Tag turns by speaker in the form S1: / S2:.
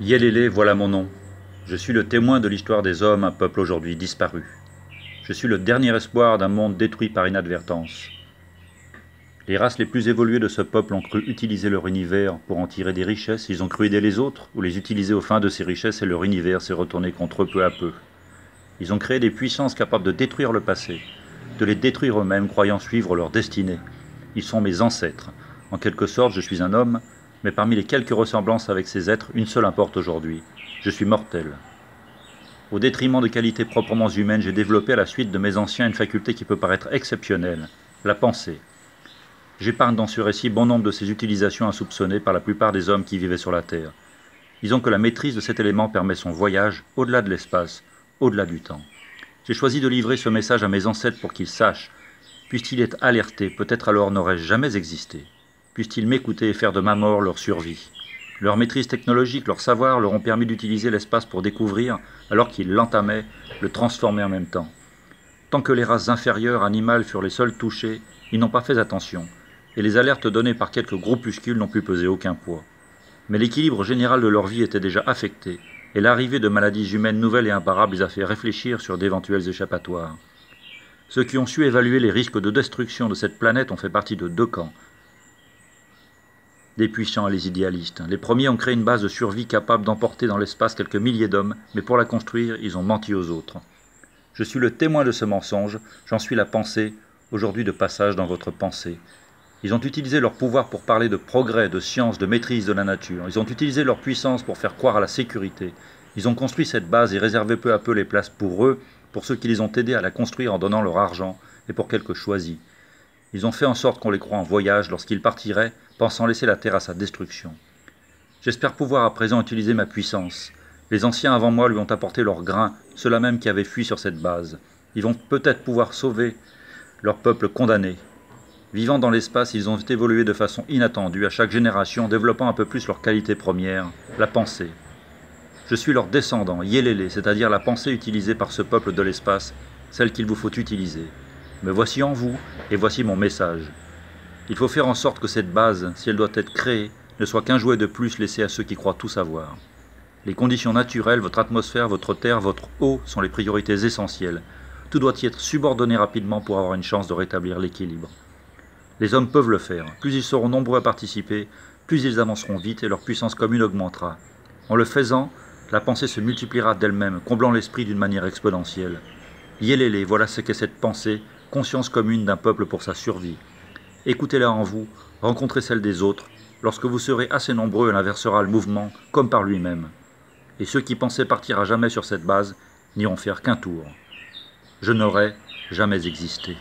S1: Yélélé, voilà mon nom. Je suis le témoin de l'histoire des hommes, un peuple aujourd'hui disparu. Je suis le dernier espoir d'un monde détruit par inadvertance. Les races les plus évoluées de ce peuple ont cru utiliser leur univers pour en tirer des richesses, ils ont cru aider les autres, ou les utiliser aux fins de ces richesses et leur univers s'est retourné contre eux peu à peu. Ils ont créé des puissances capables de détruire le passé, de les détruire eux-mêmes, croyant suivre leur destinée. Ils sont mes ancêtres. En quelque sorte, je suis un homme, mais parmi les quelques ressemblances avec ces êtres, une seule importe aujourd'hui. Je suis mortel. Au détriment de qualités proprement humaines, j'ai développé à la suite de mes anciens une faculté qui peut paraître exceptionnelle, la pensée. J'épargne dans ce récit bon nombre de ces utilisations insoupçonnées par la plupart des hommes qui vivaient sur la Terre. Disons que la maîtrise de cet élément permet son voyage au-delà de l'espace, au-delà du temps. J'ai choisi de livrer ce message à mes ancêtres pour qu'ils sachent. Puissent-ils être alertés, peut-être alors n'aurais-je jamais existé. Puissent-ils m'écouter et faire de ma mort leur survie. Leur maîtrise technologique, leur savoir leur ont permis d'utiliser l'espace pour découvrir, alors qu'ils l'entamaient, le transformer en même temps. Tant que les races inférieures, animales, furent les seules touchées, ils n'ont pas fait attention, et les alertes données par quelques groupuscules n'ont pu peser aucun poids. Mais l'équilibre général de leur vie était déjà affecté, et l'arrivée de maladies humaines nouvelles et imparables les a fait réfléchir sur d'éventuels échappatoires. Ceux qui ont su évaluer les risques de destruction de cette planète ont fait partie de deux camps. Des puissants et les idéalistes. Les premiers ont créé une base de survie capable d'emporter dans l'espace quelques milliers d'hommes, mais pour la construire, ils ont menti aux autres. Je suis le témoin de ce mensonge, j'en suis la pensée, aujourd'hui de passage dans votre pensée. Ils ont utilisé leur pouvoir pour parler de progrès, de science, de maîtrise de la nature. Ils ont utilisé leur puissance pour faire croire à la sécurité. Ils ont construit cette base et réservé peu à peu les places pour eux, pour ceux qui les ont aidés à la construire en donnant leur argent, et pour quelques choisis. Ils ont fait en sorte qu'on les croie en voyage lorsqu'ils partiraient, pensant laisser la terre à sa destruction. J'espère pouvoir à présent utiliser ma puissance. Les anciens avant moi lui ont apporté leur grain, ceux-là même qui avaient fui sur cette base. Ils vont peut-être pouvoir sauver leur peuple condamné. Vivant dans l'espace, ils ont évolué de façon inattendue, à chaque génération, développant un peu plus leur qualité première, la pensée. Je suis leur descendant, Yélélé, c'est-à-dire la pensée utilisée par ce peuple de l'espace, celle qu'il vous faut utiliser. Me voici en vous, et voici mon message. Il faut faire en sorte que cette base, si elle doit être créée, ne soit qu'un jouet de plus laissé à ceux qui croient tout savoir. Les conditions naturelles, votre atmosphère, votre terre, votre eau sont les priorités essentielles. Tout doit y être subordonné rapidement pour avoir une chance de rétablir l'équilibre. Les hommes peuvent le faire. Plus ils seront nombreux à participer, plus ils avanceront vite et leur puissance commune augmentera. En le faisant, la pensée se multipliera d'elle-même, comblant l'esprit d'une manière exponentielle. Yélélé, voilà ce qu'est cette pensée, conscience commune d'un peuple pour sa survie. Écoutez-la en vous, rencontrez celle des autres. Lorsque vous serez assez nombreux, elle inversera le mouvement, comme par lui-même. Et ceux qui pensaient partir à jamais sur cette base n'iront faire qu'un tour. Je n'aurai jamais existé.